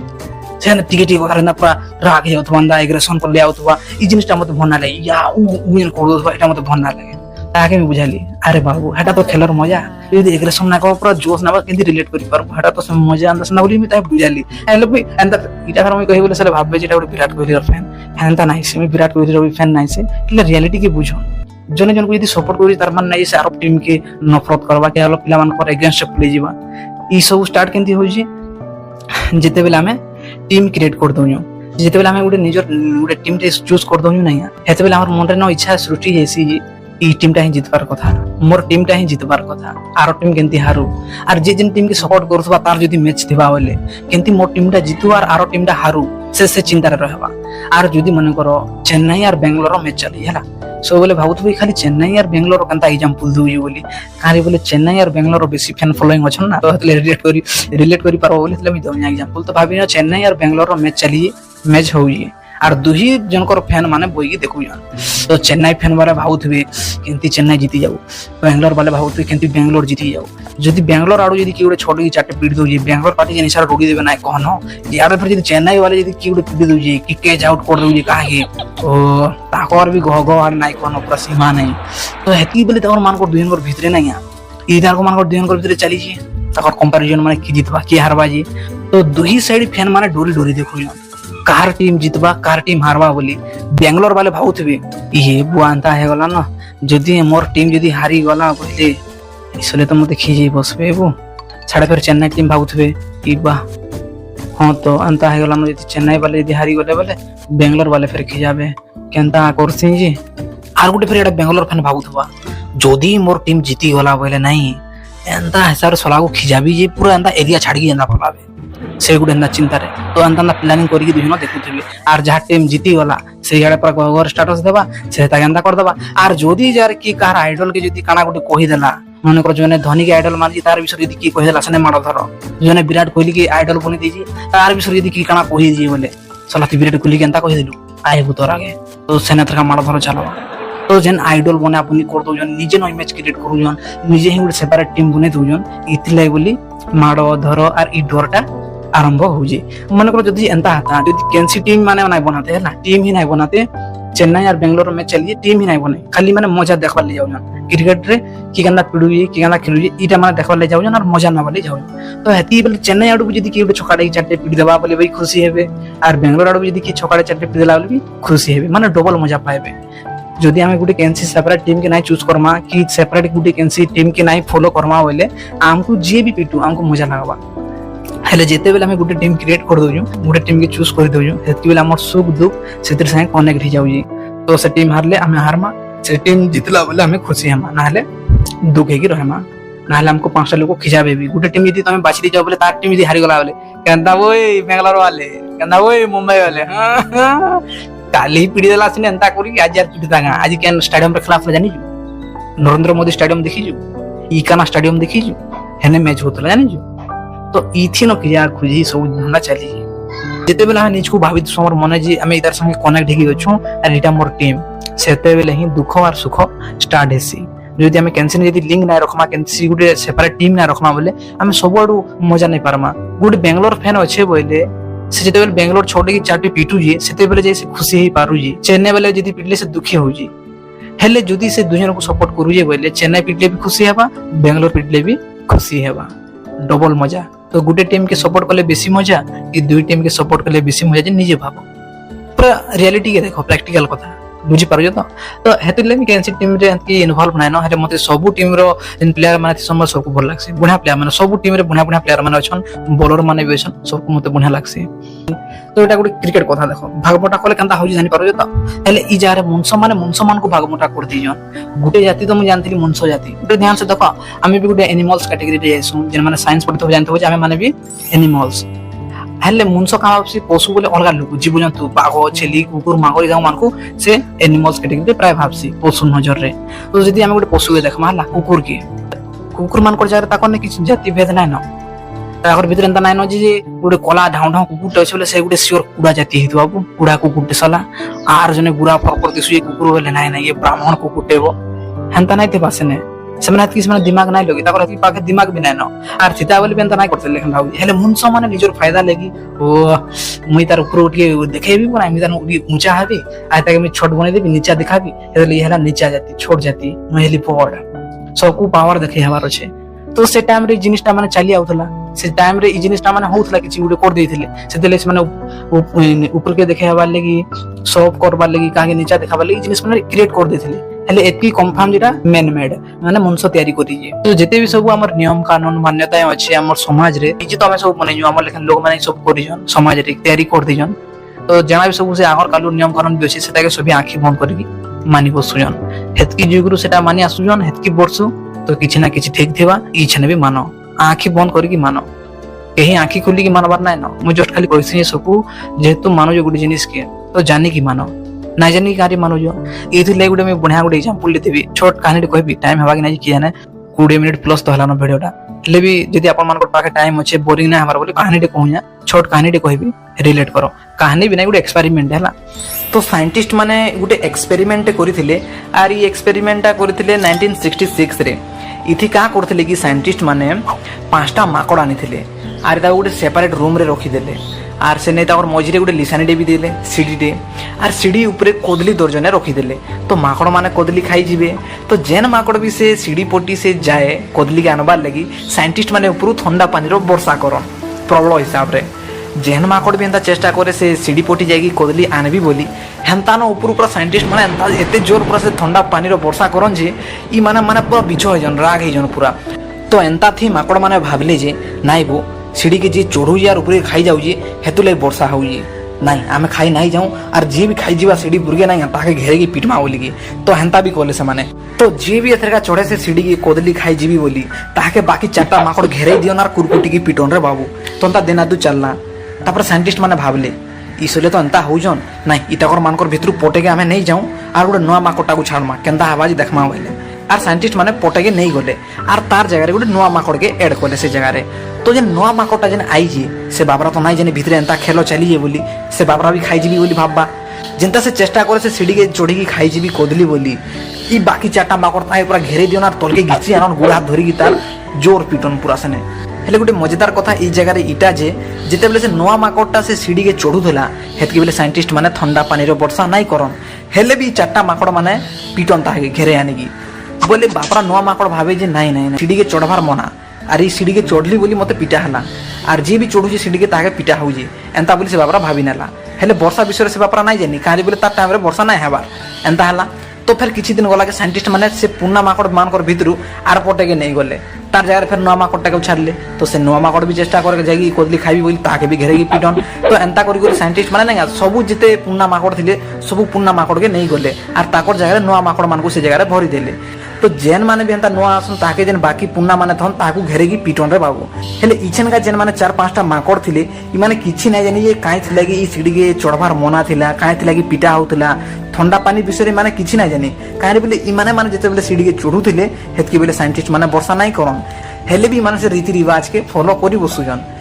ସେ ଟିକେ କଥା ଏନ୍ତା ପୁରା ରାଗ ହେଇଯାଉଥିବା ଏନ୍ତା ଏଗ୍ରେସନ କରି ଆଉଥିବା ଏଇ ଜିନିଷଟା ମତେ ଭଲ ନା ଲାଗେ ୟା କରିଦଉଥିବା ଏଇଟା ମତେ ଭଲ ନା ଲାଗେ ତାହାକେ ମୁଁ ବୁଝାଲି ଆରେ ବାବୁ ହେଟା ତ ଖେଲର ମଜା ଯଦି ଏଗ୍ରେସନ ନା କହ ପୁରା ଜୋଶ ନା କେମିତି ରିଲେଟ କରିପାରବୁ ହେଟା ତ ମଜା ଆନ୍ତା ନା ବୋଲି ମୁଁ ତାହା ବୁଝାଲି ହେଲେ ବି ଏନ୍ତା ଇଟା ଫେର ମୁଇଁ କହିବି ବୋଲେ ସେ ଭାବେ ଯେ ଏଟା ଗୋଟେ ବିରାଟ କୋହଲିର ଫ୍ୟାନ୍ ଏନ୍ତା ନାହିଁ ସେ ବିରାଟ କୋହଲିର ବି ଫ୍ୟାନ୍ ନାହିଁ ସେ ହେଲେ ରିଆଲିଟି କେ ବୁଝ ଜଣେ ଜଣକୁ ଯଦି ସପୋର୍ଟ କରୁଛି ତାର ମାନେ ନାହିଁ ସେ ଆରବ ଟିମ୍ କେ ନଫରତ କରବା କି ଆରବ ପିଲାମାନଙ୍କର ଏଗେନ୍ଷ୍ଟ ପଳେଇ ଯିବା ଇ ସବୁ ଷ୍ଟାର୍ଟ କେମିତି ହଉଛି ଯେତେବେଳେ ଆମେ ଟିମ୍ କ୍ରିଏଟ କରିଦଉଛୁ ଯେତେବେଳେ ଆମେ ଗୋଟେ ଟିମ୍ ଟେ ଚୁଜ କରିଦଉଛୁ ନାହିଁ ସେତେବେଳେ ଆମର ମନରେ ନ ଇଚ୍ଛା ସୃଷ୍ଟି ହେଇସି এই টিমটা ହିଁ ଜିତବାର କଥା ମୋର ଟିମଟା ହିଁ ଜିତବାର କଥା ଆର ଟିମ୍ କେମିତି ହାରୁ আর যে যেন টিম কে সপোর্ট করুথবা তার যদি ম্যাচ থিবা বলে কেমতি মোর টিমটা জিতু আর আরো টিমটা হারু সে চিন্তারে রহবা আর যদি মনে করো চেন্নাই আর বেঙ্গালোর ম্যাচ চলি হেলা সো বলে ভাবুথবি খালি চেন্নাই আর বেঙ্গালোর কেনতা এক্সাম্পল দউজি বলি কারি বলে চেন্নাই আর বেঙ্গালোর বেশি ফ্যান ফলোইং অছন না তো হেতলে রিলেট করি পারো বলে হেতলে আমি দউনি এক্সাম্পল তো ভাবি না চেন্নাই আর বেঙ্গালোর ম্যাচ চলি ম্যাচ হউজি আর দুহি জনকর ফ্যান মানে বইকি দেখুছন তো চেন্নাই ফ্যান বালে ভাবুথিবে কেমতি চেন্নাই জিতি যাও বেঙ্গালোর বালে ভাবুথিবে কেমতি বেঙ্গালোর জিতি যাও যদি বেঙ্গালোর আড়ু যদি কি গোটে ছোট কি চারটে পিট দউজি বেঙ্গালোর পার্টি জিনিস আর রোগী দেবে না কহন ইয়ারে ফের যদি চেন্নাই বালে যদি কি গোটে পিট দউজি কি ক্যাচ আউট করে দউজি কাহে ও তাকর भी গহ গহ আর নাই কোন পুরা সীমা নাই তো হেতি বলে তাকর মানকর দুইজনকর ভিতরে নাই ইদার মানকর দুইজনকর ভিতরে চালিছি তাকর কম্পারিজন মানে কি জিতবা কি হারবা জি তো দুই সাইড ফ্যান মানে ডোরি দেখুছন কার টিম জিতবা কার টিম হারবা বলি বেঙ্গালোর বালে ভাবুথিবে ইয়ে বুয়ান্তা হয়ে গলা না যদি মোর টিম যদি হারি গলা বলে আসলে তো মতে খিজে বসবে বু ছাড়া ফের চেন্নাই টিম ভাবুথিবে ই বাহ হ্যাঁ তো আন্তা হয়ে গলা না যদি চেন্নাই বালে যদি হারি গলে বলে বেঙ্গালোর বালে ফের খিজাবে কেনতা করছি যে আর গোটে ফের এটা বেঙ্গালোর ফ্যান ভাবুথবা যদি মোর টিম জিতি গলা বলে নাই এন্তা হিসাবে সলাগু খিজাবি যে পুরো এন্তা এরিয়া ছাড়িকি এন্তা পলাবে ସେ ଗୋଟେ ଏନ୍ତା ଚିନ୍ତାରେ ତ ଏନ୍ତା ପ୍ଲାନିଂ କରିକି ଦୁଇ ଜଣ ଦେଖୁଥିବେ আর ଯାହା ଟିମ୍ ଜିତି ଗଲା ସେଇ ଆଡେ ପୁରା ଘର ଷ୍ଟାଟସ ଦେବା ସେ ତାকে ଏନ୍ତା କରିଦେବା আর যদি ଯାର କି କାହାର ଆଇଡଲ କେ ଯଦି କାଣା ଗୋଟେ କହିଦେଲା ମନେକର ଜଣେ ଧୋନି କେ ଆଇଡଲ ମାନିଛି ତାର ବିଷୟରେ ଯଦି କିଏ କହିଦେଲା ସେନେ ମାଡ଼ ଧର ଜଣେ ବିରାଟ କୋହଲି କେ ଆଇଡଲ ବନେଇ ଦେଇଛି ତାର ବିଷୟରେ ଯଦି କିଏ କାଣା କହିଦେଇଛି ବୋଲେ ସଲା ତୁ ବିରାଟ କୋହଲି କେ ଏନ୍ତା କହିଦେଲୁ ଆଇବୁ ତୋର ଆଗେ ତ ସେନେ ତରକା ମାଡ଼ ଧର ଚାଲବା তো যেন আইডল বনে আপনি করে দউজন নিজে নয় ম্যাচ ক্রিয়েট করুজন নিজে হি ଗୋଟେ সেপারেট টিম বনে দউজন ইতিলাই বলি মাଡ଼ ধর আর ই ডরটা আরম্ভ হଉଛି মনে করো যদি এন্তা হাতা যদি কেনসি টিম মানে নাই বনাতে হেলা টিম হি নাই বনাতে चेन्नई और बेंगलोर में चलिए टीम ही नहीं बने खाली मैंने मजा देखवा ले जाऊँ क्रिकेट रे कि केना पिड़ुए कि केना खेलुए इटा माने देखवा ले जाऊँ और मजा ना वाले जाऊँ तो हेती बोले चेन्नई आड़ू जदी कि छकाड़े चारटे पिड़ी देवा बोले भाई खुशी हेबे और बेंगलोर आड़ू जदी कि छकाड़े चारटे पिड़ी देला बोले भी खुशी हेबे माने डबल मजा पाएबे जदि आमे गुटे कैंसी सेपरेट टीम के नहीं चूज करमा कि सेपरेट गुटे कैंसी टीम के नहीं फॉलो करमा बोले हमको जे भी पिटू हमको मजा लगवा हेले जेते बेले हमें गुटे टीम क्रिएट कर दोजु गुटे टीम के चूज कर दोजु हेती बेले हमर सुख दुख सेतिर संग कनेक्ट हो जाउजी तो से टीम हारले हमें हारमा से टीम जितला बोले हमें खुशी हमा ना हेले दुख हेगी रहमा ना हेले हमको पांचटा लोग खिजाबे भी गुटे टीम यदि तमे बाछि दे जाओ बोले तार टीम यदि हारि गला बोले कहंदा ओए बेंगलोर वाले कहंदा ओए मुंबई वाले काली पीड़ी देला सिने एंता करी आज यार पीड़ी दागा आज केन स्टेडियम रे खिलाफ जानि जु नरेंद्र मोदी स्टेडियम देखि जु इकाना स्टेडियम देखि जु हेने मैच होतला जानि जु तो इथि न किया खुजी सब धंदा चली जेते बेला निज को भावित समर मने जी हमें इधर संगे कनेक्ट हेगी अछु और इटा मोर टीम सेते बेले ही दुख और सुख स्टार्ट हेसी जदि हमें कैंसिल जदि लिंक ना रखमा कैंसिल गुटे सेपरेट टीम ना रखमा बोले हमें सब आडू मजा नहीं पारमा गुटे बेंगलोर फैन अच्छे बोले से जेते बेले बेंगलोर छोड़ के चारटी पिटू जी सेते बेले जैसे खुशी ही पारू जी चेन्नई बेले जदि पिटले से दुखी हो जी हेले जदि से दुजन को सपोर्ट करू जे बोले चेन्नई पिटले भी खुशी हेबा बेंगलोर पिटले भी खुशी हेबा डबल मजा तो गुटे टीम के सपोर्ट कले बेसी मजा कि दुई टीम के सपोर्ट कले बेसी मजा जे निजे भाबो पूरा रियलिटी के देखो प्रैक्टिकल कथा बुझी पारो तो हेतुले मी कैंसी टीम रे की इन्वॉल्व नाय न हेले मते सब टीम रो इन प्लेयर माने समझ सबको भल लागसे बुढ़ा प्लेयर माने सब टीम रे बुढ़ा प्लेयर माने अछन बॉलर माने भी अछन सबको मते बुढ़ा लागसे तो एटा गुटे क्रिकेट कथा देखो भागमोटा कले कंता होजी जानि पारो तो हेले ई जारे मुनसो मान को भागमोटा कर दिजन गुटे जाति तो मु जानथि मुनसो जाति गुटे ध्यान से देखो आमे भी गुटे एनिमल्स कैटेगरी रे जाइसु जेन माने साइंस पढ़ते हो जानथि जे आमे माने भी एनिमल्स हेले मुनसो का से पशु बोले अलग लोग जीव जंतु बाघ छेली कुकुर मांगरी गाँव मानकु से एनिमल्स कैटेगरी प्राय भाबसी पशु नजर रे तो जदि आमे गुटे पशु देखमा हला कुकुर मान कर जारे ताको ने किछ जाति भेद नै न ताकर भीतर एंता नै न जे गुटे कला ढाउ ढाउ कुकुर अछि बोले से गुटे सियोर कुड़ा जाति हेतु बाबू कुड़ा कुकुर सला आर जने बुरा फरक करते सुए कुकुर बोले नै नै ये ब्राह्मण कुकुर टेबो हंता नै थे पासने सेमना किस माने दिमाग नै लगी ताकर की पाके दिमाग भी नै न आर सीता बोले बेंता नै करते लेखन भाऊ हेले मुनसो माने निजर फायदा लेगी ओ मुई तार ऊपर उठ के देखेबी बना मी तार ऊंचा हेबी आ ताके मी छोट बने देबी नीचा दिखाबी हेले हेला नीचा जाती छोट जाती महिली पॉड सबको पावर देखे हमार छे तो से टाइम रे जिनिसटा माने चली आउथला से टाइम रे इ जिनिसटा माने होउथला कि गुटे कर देथिले सेतेले से माने ऊपर के देखे हवा लगी सब करबा लगी काहे नीचा देखाबा लगी जिनिस माने क्रिएट कर देथिले हेले एतकी कंफर्म जेटा मैन मेड माने मनुष्य तयारी करी जे तो जेते भी सब हमर नियम कानून मान्यता अछि हमर समाज रे जे तो हमें सब बनै जो हमर लेखन लोग माने सब करी जन समाज रे तयारी कर दी जन तो जना भी सब से आगर कानून नियम कानून भी अछि सेटा के सभी आंखी बंद करके मानि बसुजन हेतकी जुगरु सेटा मानि आसुजन हेतकी बरसु तो किछि ना किछि ठीक थिबा ई छने भी मानो आंखी बंद करके मानो कहीं आंखी खोली की मानबार ना न मु जस्ट खाली कहछि सबको जेहेतु मानो जो गुडी जिनिस के तो जानी की मानो ना जानी की गाड़ी मानो जो एथि ले गुडे में बढ़िया गुडे एग्जांपल लेतेबी छोट कहानी कहबी टाइम हवा कि नै कि जाने 20 मिनट प्लस तो हलानो वीडियोटा ले भी जदी अपन मान को पाके टाइम अछि बोरिंग ना हमार बोली कहानी टे कहूया छोट कहानी टे कहबी रिलेट करो कहानी बिना गुडे एक्सपेरिमेंट हला तो साइंटिस्ट माने गुडे एक्सपेरिमेंट करिथिले आर ई एक्सपेरिमेंटा करिथिले 1966 रे इथि का करथिले कि साइंटिस्ट माने पांचटा माकड़ आनिथिले आर ता गुडे सेपरेट रूम रे रखि देले आर से नहीं और मझे गोटे लिसानी भी देले सीढ़ी टे आर सीढ़ी ऊपर कदली दर्जने रखीदे तो माकड़ माने कदली खाई जीवे तो जेन माकड़ भी से सीढ़ी पट्टी से जाए कदली के आनबार लगी साइंटिस्ट माने ऊपर ठंडा पानी वर्षा कर प्रबल हिसाब रे जेन माकड़ भी एंता चेष्टा करे से सीढ़ी पट्टी जाएगी कदली आनबी बोली हेन्ता न ऊपर ऊपर साइंटिस्ट माने एंता एते जोर पूरा से ठंडा पानी वर्षा करन जे ई माने माने पूरा बिछ हो जन राग हो जन पूरा तो एंता थी माकड़ माने भाबले जे नाइ बो सीढ़ी के जी चढ़ू यार ऊपर खाई जाऊ हेतु ले वर्षा हो नाई आमे खाई नहीं जाऊँ और जी भी खाई जीवा सीढ़ी बुर्गे नहीं ताके घेरे की पीटमा बोली तो हेन्ता भी कहले से माने तो जी भी एथरका चढ़े से सीढ़ी की कदली खाई जीवी बोली ताके बाकी चारटा माकड़ घेरे दियो ना कुरकुटी की पिटन रे बाबू तो एंता देना दू चलना तापर साइंटिस्ट माने भाबले इसले तो एंता होजन नाई इताकर मानकर भितरु पटे के आमे नहीं जाऊँ और गोटे नुआ माकड़टा को छाड़मा केनता आवाज देखमा बोले आर साइंटिस्ट माने पटे के नहीं गले आर तार जगह गोटे नुआ माकड़ के एड कले से जगह तो जे नुआ माकड़टा जेन आई से बाबरा तो नहीं जेने भितर एंता खेल चली बोली से बाबरा भी खाई जीवी बोली भाबा जेनता से चेष्टा करे से सीढ़ी के चढ़ी की खाई जीवी कदली बोली ई बाकी चारटा माकड़ ताई पूरा घेरे दियो ना तल के घिची आनन गोड़ हाथ धरी की तार जोर पिटन पूरा सने हेले गोटे मजेदार कथा ई जगह रे इटा जे जेते बेले से नुआ माकड़टा से सीढ़ी के चढ़ुथला हेतकी बेले साइंटिस्ट माने ठंडा पानी रो वर्षा नहीं करन हेले भी चारटा माकड़ माने पिटन ताके घेरे आनिकी बोले बापरा नुआ माकड़ भावे जे नाई नाई सीढ़ी के चढ़वार मना आर ई सीढ़ी के चढ़ली बोली मते पिटा हला आर जी भी चढ़ुची सीढ़ी के ताके पिटा होउजी एंता बोली से बापरा भाभी नेला हेले वर्षा विषय से बापरा नाई जानी काहे बोले तार टाइम रे वर्षा नाई हेबार एंता हला तो फिर किछि दिन गला के साइंटिस्ट माने से पुन्ना माकड़ मानकर भितरु आर पटे के नहीं गले तार जगह फिर नुआ माकड़ टाके छाड़ले तो से नुआ माकड़ भी चेष्टा करके जागी कोदली खाइबी बोली ताके भी घेरेगी पिटन तो एंता करी साइंटिस्ट माने ना सबु जिते पुन्ना माकड़ थिले सबु पुन्ना माकड़ के नहीं गले आर ताकर जगह नुआ माकड़ मानकु से जगह भरी देले तो जेन माने भी एंता नुआ आसन ताके जेन बाकी पुन्ना माने थन ताकु घेरेगी पिटन रे बाबू हेले इछन का जेन माने 4-5टा माकड़ थिले इ माने किछि नै जानि ये काई थिला कि इ सीढ़ी के चढ़वार मना थिला काई थिला कि पिटा होतला ठंडा पानी विषय माने किछि नै जानि काहे बोले इ माने जेते बोले सीढ़ी के चढ़ुथिले हेतकी बोले साइंटिस्ट माने वर्षा नाई करन हेले भी माने से रीति रिवाज के फॉलो करी बसुजन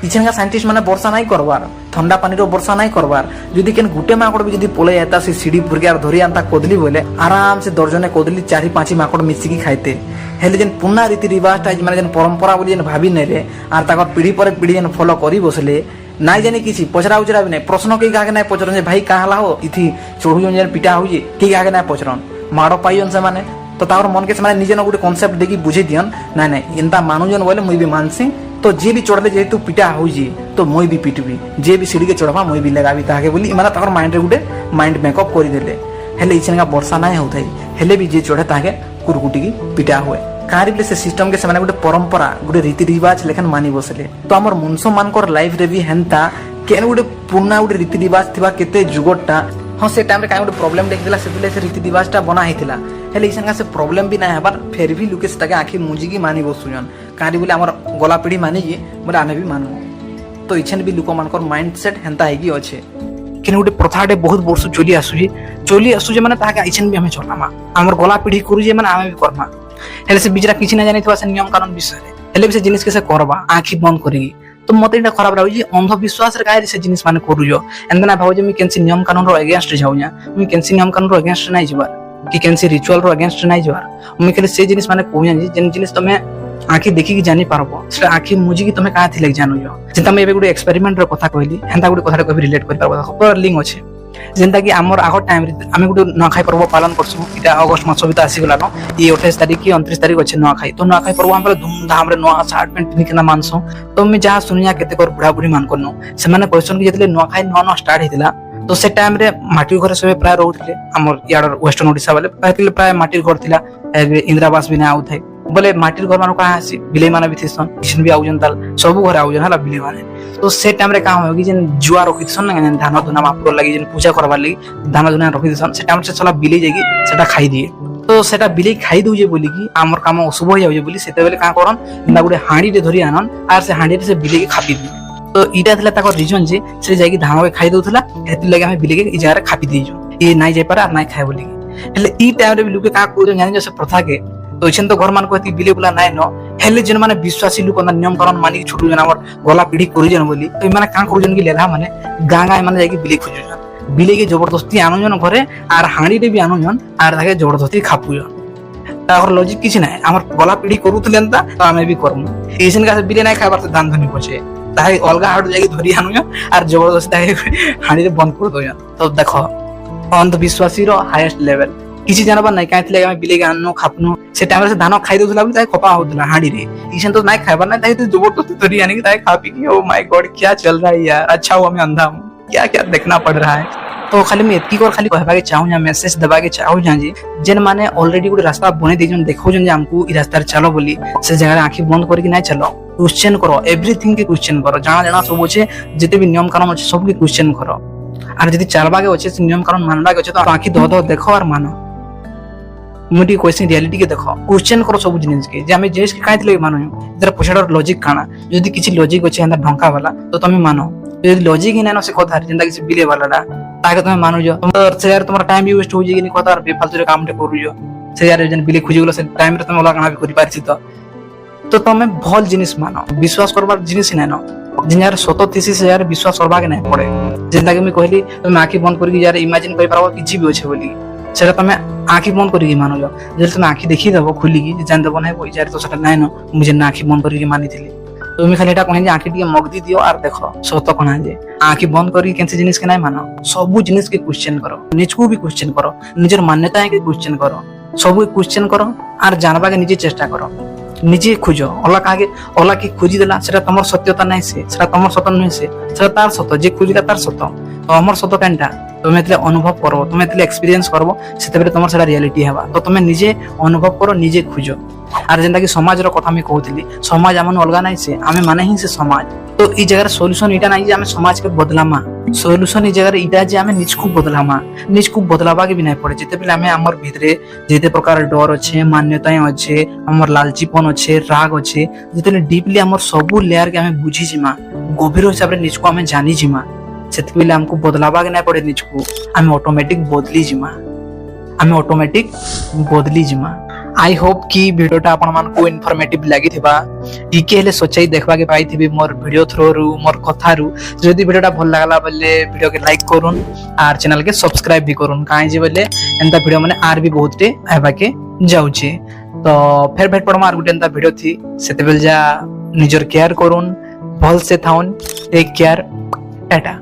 इछन का साइंटिस्ट माने वर्षा नाई करवार ठंडा पानी रो वर्षा नाई करवार जदी केन गुटे माकड़ भी जदी पळे जाता से सीढ़ी पुरके धरि आंता कोदली बोले आराम से दर्जने कोदली 4-5 माकड़ मिसी की खाइते हेले जेन पुन्ना रीति रिवाज ता माने जेन परंपरा बोली जेन भाबी नेले आर ताकर पीढ़ी पर पीढ़ी जेन फॉलो करी बसले नाई जानी किछि पचरा उचरा भी नहीं प्रश्न के गाके नहीं पचरन जे भाई काहला हो इथि चढ़ु जेन पिटा होई के गाके नहीं पचरन माड़ो पाइयन से माने तो तार मन के से निजे न गोटे कॉन्सेप्ट देखि बुझे दियन नाई नाई एंता मानुजन बोले मुई भी मानसी तो जे भी चढ़ले जेहेतु पिटा होई तो मुई भी पिटबी जे भी सीढ़ी के चढ़वा मुई भी लगाबी ताके बोली माने ताकर माइंड रे गोटे माइंड मेकअप करि देले हेले इछन का वर्षा नाई होथाई हेले भी जे चढ़े ताके कुरकुटी की पिटा हुए काहे बोले से सिस्टम के से माने गोटे परंपरा गोटे रीति रिवाज लेखन मानी बसले तो हमर मुनसो मानकर लाइफ रे भी हेंता केन गोटे पुन्ना गोटे रीति रिवाज थिबा केते जुगटटा हाँ से टाइम रे काहे गोटे प्रॉब्लम देखिला से रीति रिवाजटा बना हेतिला हेले इसन से प्रॉब्लम भी ना हेबार फिर भी लुके से आखि मुजी की मानी बसुजन काहे बोले हमर गला पीढ़ी मानी जी बोले आमे भी मानू तो इछन भी लोक मानकर माइंडसेट हेंता हेगी अच्छे केन गोटे प्रथाटे बहुत वर्ष चली आसुजे माने ताके इछन भी हमें चलामा हमर गला पीढ़ी करू जे माने आमे भी करमा हेले से बिजरा किछि ना जानि थवा से नियम कानून विषय रे हेले भी से जिनिस के से करबा आखि बंद करी तो मते इटा खराब रहउ जे अंधविश्वास रे काहे से जिनिस माने करूजो एंदना भाव जे मी केनसी नियम कानून रो अगेंस्ट जाउया मी केनसी नियम कानून रो अगेंस्ट नाही जबार कि केनसी रिचुअल रो अगेंस्ट नाही जबार मी केले से जिनिस माने कहूया जे जेन जिनिस तमे आखि देखि कि जानि पारबो से आखि मुजी कि तमे काहे थिले जानुजो जेंता मैं एबे गुडे एक्सपेरिमेंट रो कथा कहली हेंता गुडे कथा को रिलेट कर पारबो पर लिंक अछि जेंता कि हमर आगो टाइम रे आमे गुडे नखाई पर्व पालन करसु इटा अगस्त मास बिता आसी गला न ये 28 तारीख की 29 तारीख अछि नखाई तो नखाई पर्व हमरे धूमधाम रे नवा शर्ट पैंट पिन केना मानसो तो मैं जहां सुनिया केते कर बुढ़ा बुढ़ी मान करनो से माने क्वेश्चन कि जेतले नखाई न स्टार्ट हेतिला तो से टाइम रे माटी घर सब प्राय रहउतले हमर याडर वेस्टर्न ओडिसा वाले प्राय माटी घर थिला इंदिरावास भी ना आउथाय बोले माटी घर मानो कहां आसी बिले माने भी थिसन किछन भी आउजन ताल सब घर आउजन हला बिले माने तो से टाइम रे काम होगी जेन जुआ रखि दिसन ना धान धुना मापकर लागि जेन पूजा करबा लागि धान धुना रखि दिसन से टाइम से चला बिले जागी सेटा खाई दिए तो सेटा बिले खाई दउ जे बोली कि हमर काम अशुभ हो जाउ बोली सेते बेले का करन ना गुडे हांडी रे धरि आनन आर से हांडी रे से बिले के खापी दी तो इटा थिला ताको रीजन जे से जागी धान के खाई दउथला हेति लागि हम बिले के इ जगह खापी दिजो ए नाइ जाय पारा नाइ खाय बोली हेले इ टाइम रे लुके का कोइ जानि जे से प्रथा के तो इछन तो घर मान को बिले बुला नाइ न हेले जन माने विश्वासी लोक ना नियम कानून मानी छोटू जन हमर गला पीढ़ी करू जन बोली तो माने का करू जन की लेला माने गांगा माने जाकी बिले खोजु जन बिले के जबरदस्ती आनु जन घरे आर हांडी रे भी आनु जन आर ताके जबरदस्ती खापु जन तार लॉजिक किछ नै हमर गला पीढ़ी करूतलेन ता तो हमें भी करमु एसन का बिले नाइ खाबार से दान धनी पछे ताहे अलगा हाट जाकी धरि आनु जन आर जबरदस्ती ताहे हांडी रे बंद कर दो जन तो देखो अंधविश्वासी रो हाईएस्ट लेवल किछि जानबा नै काहे थिले बिले के आनु खापनु से टाइम रे धान खाइ दउथला ताहे खपा होतला हांडी रे इसन तो नाइ खाइबा नै ताहे तो जबरदस्ती धरि आने की ताहे खा पी की ओ माय गॉड क्या चल रहा है यार अच्छा हुआ मैं अंधा हूं क्या क्या देखना पड़ रहा है तो खाली मैं एतकी कर खाली कहबा के चाहू या मैसेज दबा के चाहू जे जेन माने ऑलरेडी गुड रास्ता बने दे जन देखो जन हमको ई रास्ता रे चलो बोली से जगह आंखी बंद करके नै चलो क्वेश्चन करो एवरीथिंग के क्वेश्चन करो जाना जाना सब होचे जते भी नियम कानून होचे सब के क्वेश्चन करो आर जदी चलबा के होचे नियम कानून मानबा के होचे तो आंखी दो दो देखो और मानो मुडी क्वेश्चन रियलिटी के देखो क्वेश्चन करो सब जिनिस के जे हमें जेस के काहे थिले मानो इधर पोछाडर लॉजिक काना जदी किछि लॉजिक होचे अंदर ढंका वाला तो तुम मानो यदि लॉजिक ही ना से कथा जेंदा किछि बिले वाला ताके तुम मानो जो से यार तुम्हारा टाइम भी वेस्ट हो जेगी नि कथा बेफालतू रे काम टे करू जो से यार जन बिले खुजी गेलो से टाइम रे तुम ओला काना भी करि पारछि तो तुम भल जिनिस मानो विश्वास करबार जिनिस नै न जिन यार सत थीसिस यार विश्वास करबा के नै पड़े जेंदा के मैं कहली तुम आंखी बंद करके यार इमेजिन करि पारबो किछि भी होछे बोली सेटा तुम आंखी बंद करके मानो जो जे तुम आंखी देखि दबो खुली की जान दबो नै कोई यार तो सेटा नै न मुझे ना आंखी बंद करके मानी थिली তুমি খালি এটা কহে যে আঁখি টিকে মগদি দিও আর দেখো সত কଣା যে আঁখি বন্ধ করি কেনসি জিনিস কে নাই মানো ସବୁ জিনিস কে क्वेश्चन करो নিজকু भी क्वेश्चन करो নিজের মান্যতা के क्वेश्चन करो ସବୁ क्वेश्चन करो আর জানবা के নিজে চেষ্টা करो নিজে খুঁজো ওলা কি খুঁজি দেলা সেটা তোমার সত্যতা নাই সেটা তোমার সত্য নয় সেটা তার সত্য যে খুঁজিলা তার সত্য তো আমার সত্য কেনটা তুমি এতলে অনুভব করবো তুমি এতলে এক্সপিরিয়েন্স করবো সেତେବେଳେ তোমার সেটা রিয়ালিটি হবা তো তুমি নিজে অনুভব করো নিজে খুঁজো আর যেটা কি সমাজের কথা আমি কହୁଥିଲି সমাজ আমার অলগা নাই আমি মানে হি সে সমাজ তো এই জায়গার সলিউশন এটা নাই যে আমি সমাজকে বদলামা সলিউশন এই জায়গার এটা যে আমি নিজকু বদলামা নিজকু বদলাবাকে भी নাই পড়ে যেতেବେଳେ আমি আমার ভিতরে যেতে প্রকার ডর আছে মান্যতায় আছে আমার লালচিপন আছে রাগ আছে যেতেବେଳେ ডিপলি আমার সবু লেয়ার কে আমি বুঝি জিমা গভীর হিসাবে নিজকু আমি জানি জিমা সেତେବେଳେ ଆମକୁ ବଦଲାବାକେ ନାଇଁ ପଡେ ନିଜକୁ ଆମେ ଅଟୋମେଟିକ ବଦଲି ଯିମା आई होप कि वीडियोटा आपण मानकु इन्फॉर्मेटिव लागि थिबा टिके हेले सच्चाई देखबा के पाई थिबे मोर वीडियो थ्रू मोर कथा रु जदि वीडियोटा भल लागला बले वीडियो के लाइक करूँ आर चैनल के सब्सक्राइब भी करूँ काहे जे बले एंता वीडियो माने आर भी बहुत टे आबा के जाउचे तो फेर भेट पड़मा आर गुटे एंता वीडियो थी सेते बेल जा निजर केयर करूँ भल से थाउन टेक केयर टाटा।